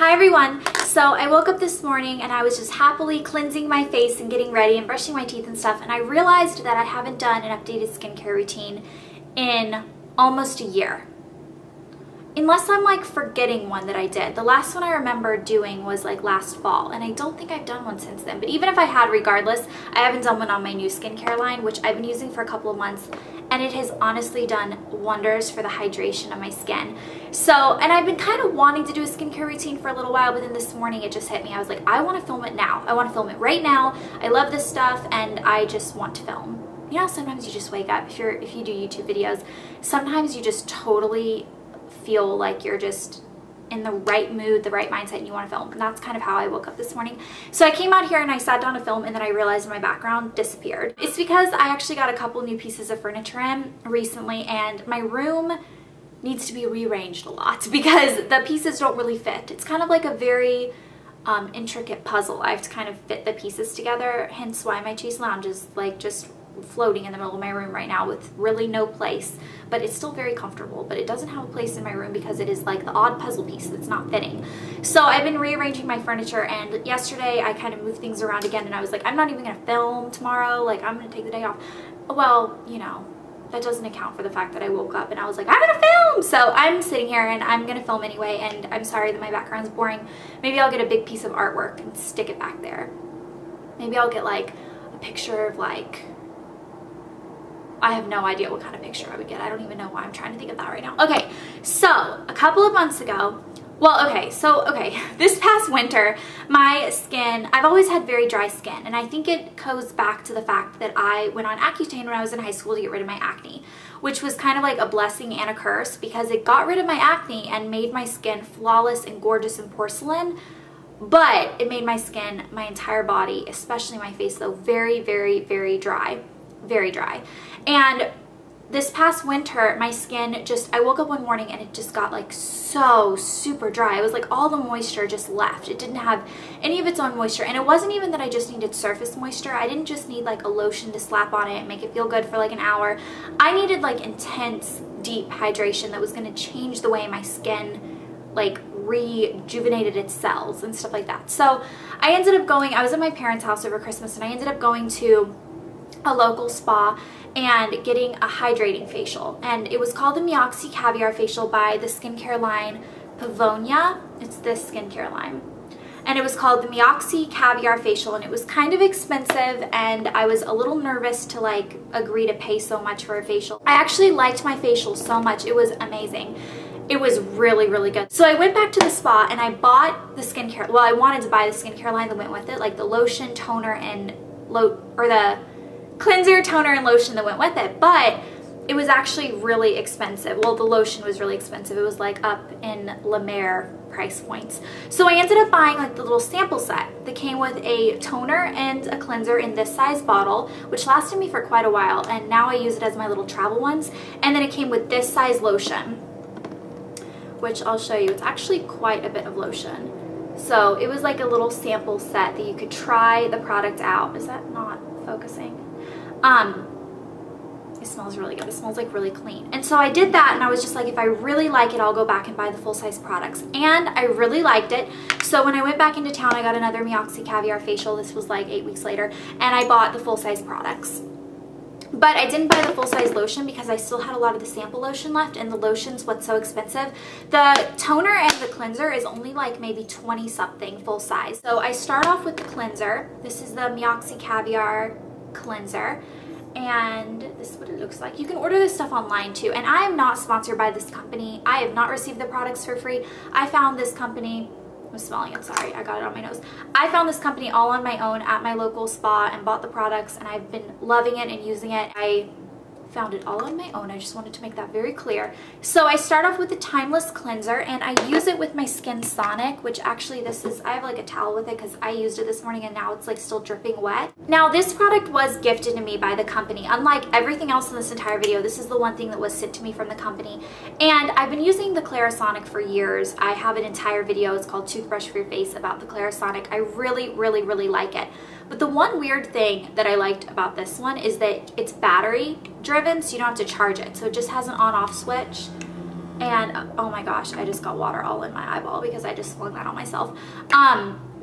Hi everyone! So I woke up this morning and I was just happily cleansing my face and getting ready and brushing my teeth and stuff, and I realized that I haven't done an updated skincare routine in almost a year. Unless I'm like forgetting one that I did. The last one I remember doing was like last fall, and I don't think I've done one since then. But even if I had, regardless, I haven't done one on my new skincare line, which I've been using for a couple of months, and it has honestly done wonders for the hydration of my skin. So, and I've been kind of wanting to do a skincare routine for a little while, but then this morning it just hit me. I was like, I want to film it now. I want to film it right now. I love this stuff and I just want to film. You know, sometimes you just wake up, if you do YouTube videos, sometimes you just totally feel like you're just in the right mood, the right mindset, and you want to film. And that's kind of how I woke up this morning. So I came out here and I sat down to film, and then I realized my background disappeared. It's because I actually got a couple new pieces of furniture in recently, and my room needs to be rearranged a lot because the pieces don't really fit. It's kind of like a very intricate puzzle. I have to kind of fit the pieces together, hence why my Chase Lounge is like just floating in the middle of my room right now with really no place, but it's still very comfortable, but it doesn't have a place in my room because it is like the odd puzzle piece that's not fitting. So I've been rearranging my furniture, and yesterday I kind of moved things around again, and I was like, I'm not even gonna film tomorrow, like I'm gonna take the day off. Well, you know, that doesn't account for the fact that I woke up and I was like, I'm gonna film! So I'm sitting here and I'm gonna film anyway, and I'm sorry that my background's boring. Maybe I'll get a big piece of artwork and stick it back there. Maybe I'll get like a picture of like, I have no idea what kind of picture I would get. I don't even know why I'm trying to think of that right now. Okay, so a couple of months ago, this past winter, my skin, I've always had very dry skin, and I think it goes back to the fact that I went on Accutane when I was in high school to get rid of my acne, which was kind of like a blessing and a curse because it got rid of my acne and made my skin flawless and gorgeous and porcelain, but it made my skin, my entire body, especially my face though, very, very, very dry. Very dry. And this past winter, my skin just, I woke up one morning and it just got like so super dry. It was like all the moisture just left. It didn't have any of its own moisture. And it wasn't even that I just needed surface moisture. I didn't just need like a lotion to slap on it and make it feel good for like an hour. I needed like intense, deep hydration that was going to change the way my skin like rejuvenated its cells and stuff like that. So I ended up going, I was at my parents' house over Christmas, and I ended up going to a local spa and getting a hydrating facial, and it was called the Myoxy-Cavier facial by the skincare line Pevonia. It's this skincare line, and it was called the Myoxy-Cavier facial, and it was kind of expensive, and I was a little nervous to like agree to pay so much for a facial. I actually liked my facial so much. It was amazing. It was really, really good. So I went back to the spa and I bought the skincare, well, I wanted to buy the skincare line that went with it, like the lotion, toner, and the cleanser, toner, and lotion that went with it, but it was actually really expensive. Well, the lotion was really expensive. It was like up in La Mer price points. So I ended up buying like the little sample set that came with a toner and a cleanser in this size bottle, which lasted me for quite a while, and now I use it as my little travel ones. And then it came with this size lotion, which I'll show you. It's actually quite a bit of lotion. So it was like a little sample set that you could try the product out. Is that not focusing? It smells really good. It smells like really clean. And so I did that, and I was just like, if I really like it, I'll go back and buy the full-size products. And I really liked it. So when I went back into town, I got another Myoxy-Cavier facial. This was like 8 weeks later, and I bought the full-size products. But I didn't buy the full-size lotion because I still had a lot of the sample lotion left, and the lotion's what's so expensive. The toner and the cleanser is only like maybe 20 something full size. So I start off with the cleanser. This is the Myoxy-Cavier cleanser, and this is what it looks like. You can order this stuff online too, and I am not sponsored by this company. I have not received the products for free. I found this company, I'm smelling it, sorry, I got it on my nose. I found this company all on my own at my local spa and bought the products, and I've been loving it and using it. I found it all on my own. I just wanted to make that very clear. So I start off with the Timeless Cleanser, and I use it with my Skinsonic, which actually this is, I have like a towel with it because I used it this morning and now it's like still dripping wet. Now this product was gifted to me by the company. Unlike everything else in this entire video, this is the one thing that was sent to me from the company. And I've been using the Clarisonic for years. I have an entire video, it's called Toothbrush for Your Face, about the Clarisonic. I really, really, really like it. But the one weird thing that I liked about this one is that it's battery driven, so you don't have to charge it. So it just has an on-off switch. And oh my gosh, I just got water all in my eyeball because I just flung that on myself.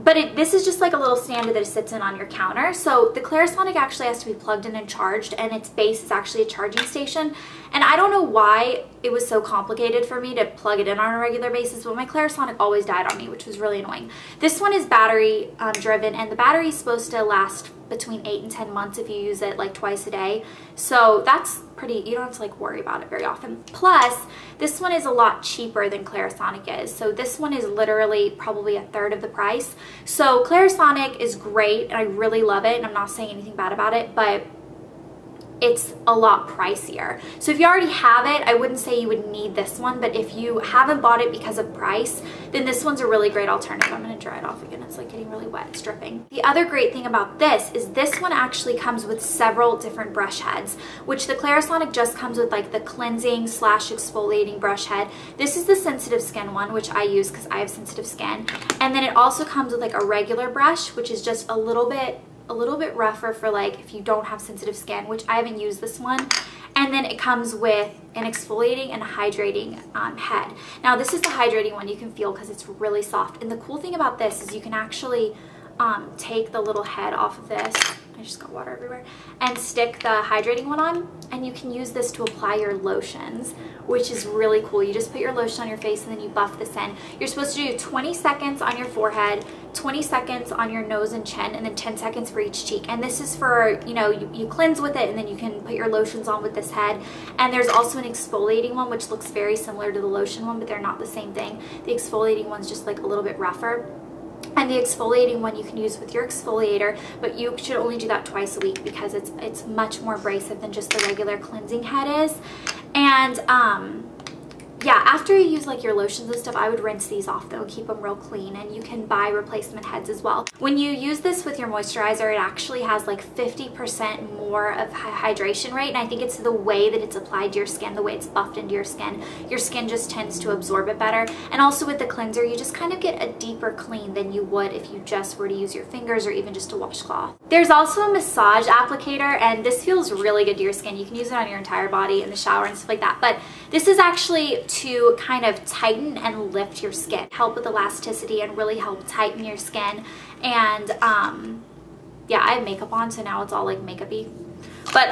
But this is just like a little stand that it sits in on your counter. So the Clarisonic actually has to be plugged in and charged, and its base is actually a charging station. And I don't know why it was so complicated for me to plug it in on a regular basis, but my Clarisonic always died on me, which was really annoying. This one is battery driven, and the battery is supposed to last between 8 and 10 months if you use it like twice a day. So that's pretty, you don't have to like worry about it very often. Plus, this one is a lot cheaper than Clarisonic is. So this one is literally probably a third of the price. So Clarisonic is great and I really love it, and I'm not saying anything bad about it, but it's a lot pricier. So if you already have it, I wouldn't say you would need this one, but if you haven't bought it because of price, then this one's a really great alternative. I'm gonna dry it off again. It's like getting really wet, it's dripping. The other great thing about this is this one actually comes with several different brush heads, which the Clarisonic just comes with like the cleansing / exfoliating brush head. This is the sensitive skin one, which I use because I have sensitive skin. And then it also comes with like a regular brush, which is just a little bit rougher for like if you don't have sensitive skin, which I haven't used this one. And then it comes with an exfoliating and hydrating head. Now this is the hydrating one, you can feel because it's really soft. And the cool thing about this is you can actually take the little head off of this, I just got water everywhere, and stick the hydrating one on, and you can use this to apply your lotions, which is really cool. You just put your lotion on your face and then you buff this in. You're supposed to do 20 seconds on your forehead, 20 seconds on your nose and chin, and then 10 seconds for each cheek. And this is for, you know, you cleanse with it and then you can put your lotions on with this head. And there's also an exfoliating one, which looks very similar to the lotion one, but they're not the same thing. The exfoliating one's just like a little bit rougher. And the exfoliating one you can use with your exfoliator, but you should only do that twice a week because it's much more abrasive than just the regular cleansing head is. And yeah, after you use like your lotions and stuff, I would rinse these off though, keep them real clean, and you can buy replacement heads as well. When you use this with your moisturizer, it actually has like 50% more of hydration rate, and I think it's the way that it's applied to your skin, the way it's buffed into your skin. Your skin just tends to absorb it better. And also with the cleanser, you just kind of get a deeper clean than you would if you just were to use your fingers or even just a washcloth. There's also a massage applicator, and this feels really good to your skin. You can use it on your entire body in the shower and stuff like that, but this is actually to kind of tighten and lift your skin, help with elasticity and really help tighten your skin. And yeah, I have makeup on, so now it's all like makeup-y, but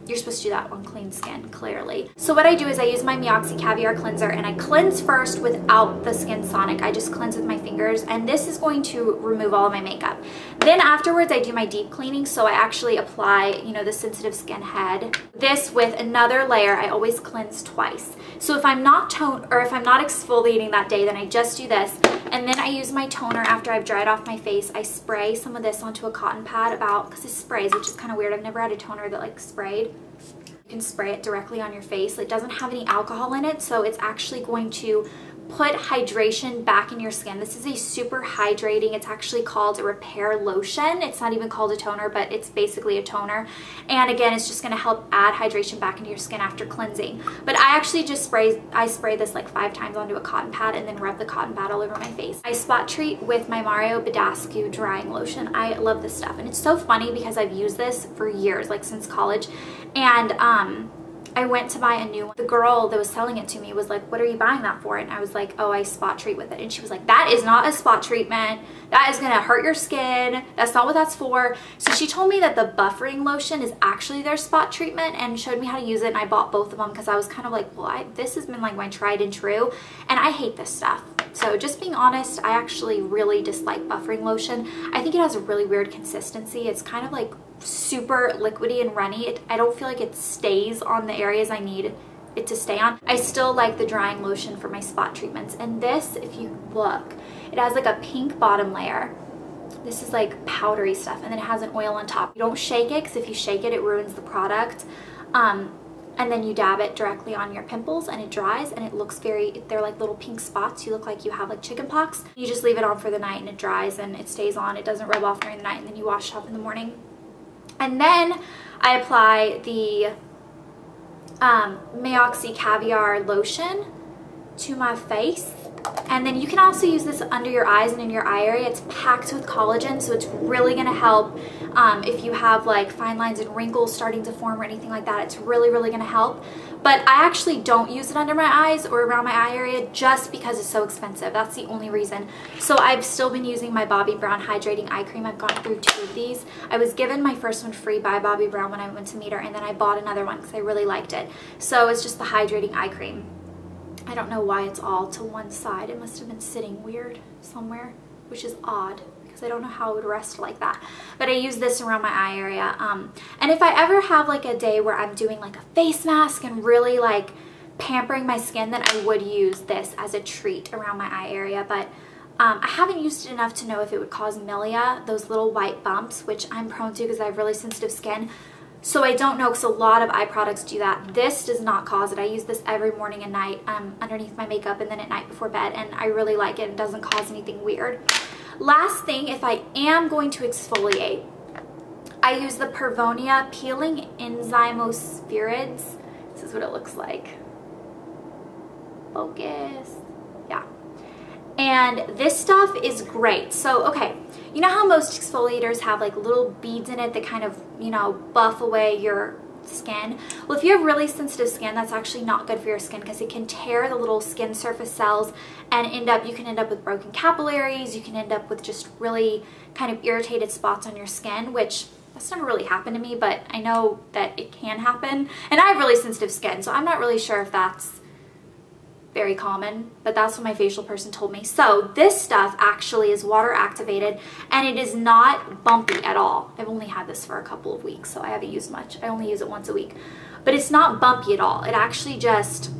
you're supposed to do that on clean skin, clearly. So what I do is I use my Myoxy-Cavier cleanser, and I cleanse first without the Skinsonic. I just cleanse with my fingers, and this is going to remove all of my makeup. Then afterwards, I do my deep cleaning, so I actually apply, you know, the sensitive skin head. This with another layer, I always cleanse twice. So if I'm not exfoliating that day, then I just do this, and then I use my toner after I've dried off my face. I spray some of this onto a cotton pad because it sprays, which is kind of weird. I've never had a toner that like sprayed. You can spray it directly on your face. It doesn't have any alcohol in it, so it's actually going to put hydration back in your skin. This is a super hydrating, it's actually called a repair lotion. It's not even called a toner, but it's basically a toner. And again, it's just gonna help add hydration back into your skin after cleansing. But I actually just spray this like 5 times onto a cotton pad and then rub the cotton pad all over my face. I spot treat with my Badescu drying lotion. I love this stuff. And it's so funny because I've used this for years, like since college. And I went to buy a new one. The girl that was selling it to me was like, what are you buying that for? And I was like, oh, I spot treat with it. And she was like, that is not a spot treatment. That is gonna hurt your skin. That's not what that's for. So she told me that the buffering lotion is actually their spot treatment and showed me how to use it. And I bought both of them because I was kind of like, well, this has been like my tried and true. And I hate this stuff. So just being honest, I actually really dislike buffering lotion. I think it has a really weird consistency. It's kind of like super liquidy and runny. I don't feel like it stays on the areas I need it to stay on. I still like the drying lotion for my spot treatments. And this, if you look, it has like a pink bottom layer. This is like powdery stuff, and then it has an oil on top. You don't shake it because if you shake it, it ruins the product. And then you dab it directly on your pimples and it dries, and it looks they're like little pink spots. You look like you have like chicken pox. You just leave it on for the night and it dries and it stays on. It doesn't rub off during the night, and then you wash it off in the morning. And then I apply the Myoxy-Cavier lotion to my face, And then you can also use this under your eyes and in your eye area. It's packed with collagen, so it's really going to help if you have like fine lines and wrinkles starting to form or anything like that. It's really, really going to help. But I actually don't use it under my eyes or around my eye area just because it's so expensive. That's the only reason. So I've still been using my Bobbi Brown Hydrating Eye Cream. I've gone through 2 of these. I was given my first one free by Bobbi Brown when I went to meet her, and then I bought another one because I really liked it. So it's just the Hydrating Eye Cream. I don't know why it's all to one side. It must have been sitting weird somewhere, which is odd because I don't know how it would rest like that. But I use this around my eye area. And if I ever have like a day where I'm doing like a face mask and really like pampering my skin, then I would use this as a treat around my eye area. But I haven't used it enough to know if it would cause milia, those little white bumps, which I'm prone to because I have really sensitive skin. So I don't know because a lot of eye products do that. This does not cause it. I use this every morning and night underneath my makeup and then at night before bed, and I really like it. It doesn't cause anything weird. Last thing, if I am going to exfoliate, I use the Pevonia Peeling Enzymo-Spherides. This is what it looks like. Focus. Yeah. And this stuff is great. So, okay, you know how most exfoliators have like little beads in it that kind of, you know, buff away your skin? Well, if you have really sensitive skin, that's actually not good for your skin because it can tear the little skin surface cells and you can end up with broken capillaries. You can end up with just really kind of irritated spots on your skin, which that's never really happened to me, but I know that it can happen. And I have really sensitive skin, so I'm not really sure if that's very common, but that's what my facial person told me. So this stuff actually is water activated and it is not bumpy at all. I've only had this for a couple of weeks, so I haven't used much. I only use it once a week, but it's not bumpy at all. It actually just,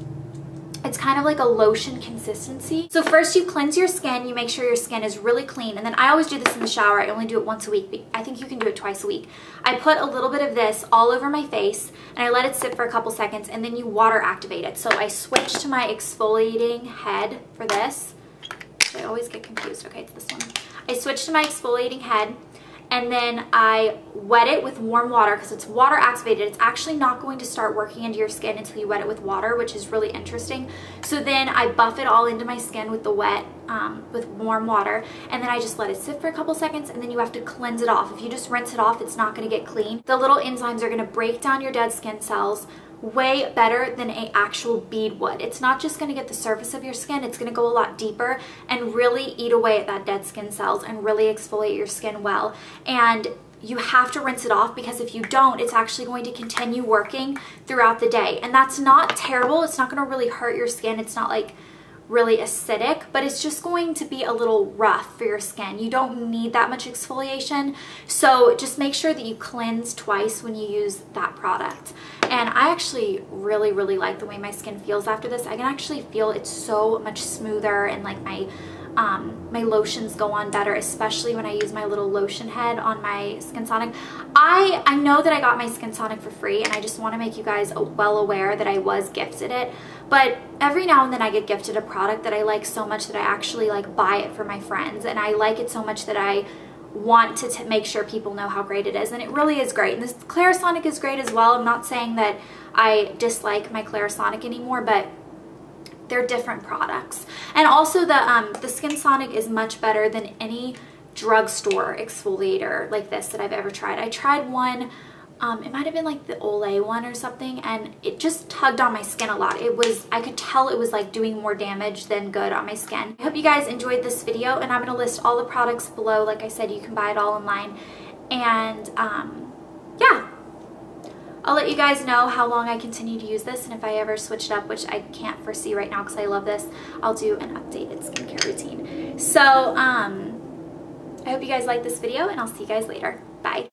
it's kind of like a lotion consistency. So first you cleanse your skin, you make sure your skin is really clean, and then I always do this in the shower. I only do it once a week, but I think you can do it twice a week. I put a little bit of this all over my face and I let it sit for a couple seconds, and then you water activate it. So I switch to my exfoliating head for this. I always get confused. Okay, it's this one. I switch to my exfoliating head, and then I wet it with warm water because it's water activated. It's actually not going to start working into your skin until you wet it with water, which is really interesting. So then I buff it all into my skin with the with warm water, and then I just let it sit for a couple seconds, and then you have to cleanse it off. If you just rinse it off, it's not going to get clean. The little enzymes are going to break down your dead skin cells way better than an actual bead would. It's not just going to get the surface of your skin, it's going to go a lot deeper and really eat away at that dead skin cells and really exfoliate your skin well. And you have to rinse it off because if you don't, it's actually going to continue working throughout the day. And that's not terrible. It's not going to really hurt your skin. It's not like really acidic, but it's just going to be a little rough for your skin. You don't need that much exfoliation, so just make sure that you cleanse twice when you use that product. And I actually really, really like the way my skin feels after this. I can actually feel it's so much smoother, and like my lotions go on better, especially when I use my little lotion head on my Skinsonic. I know that I got my Skinsonic for free, and I just want to make you guys well aware that I was gifted it. But every now and then I get gifted a product that I like so much that I actually like buy it for my friends, and I like it so much that I want to make sure people know how great it is, and it really is great. And this Clarisonic is great as well. I'm not saying that I dislike my Clarisonic anymore, but they're different products. And also the Skinsonic is much better than any drugstore exfoliator like this that I've ever tried. I tried one, it might have been like the Ole one or something, and it just tugged on my skin a lot. I could tell it was like doing more damage than good on my skin. I hope you guys enjoyed this video, and I'm going to list all the products below. Like I said, you can buy it all online. And yeah, I'll let you guys know how long I continue to use this, and if I ever switch it up, which I can't foresee right now because I love this, I'll do an updated skincare routine. So I hope you guys like this video, and I'll see you guys later. Bye.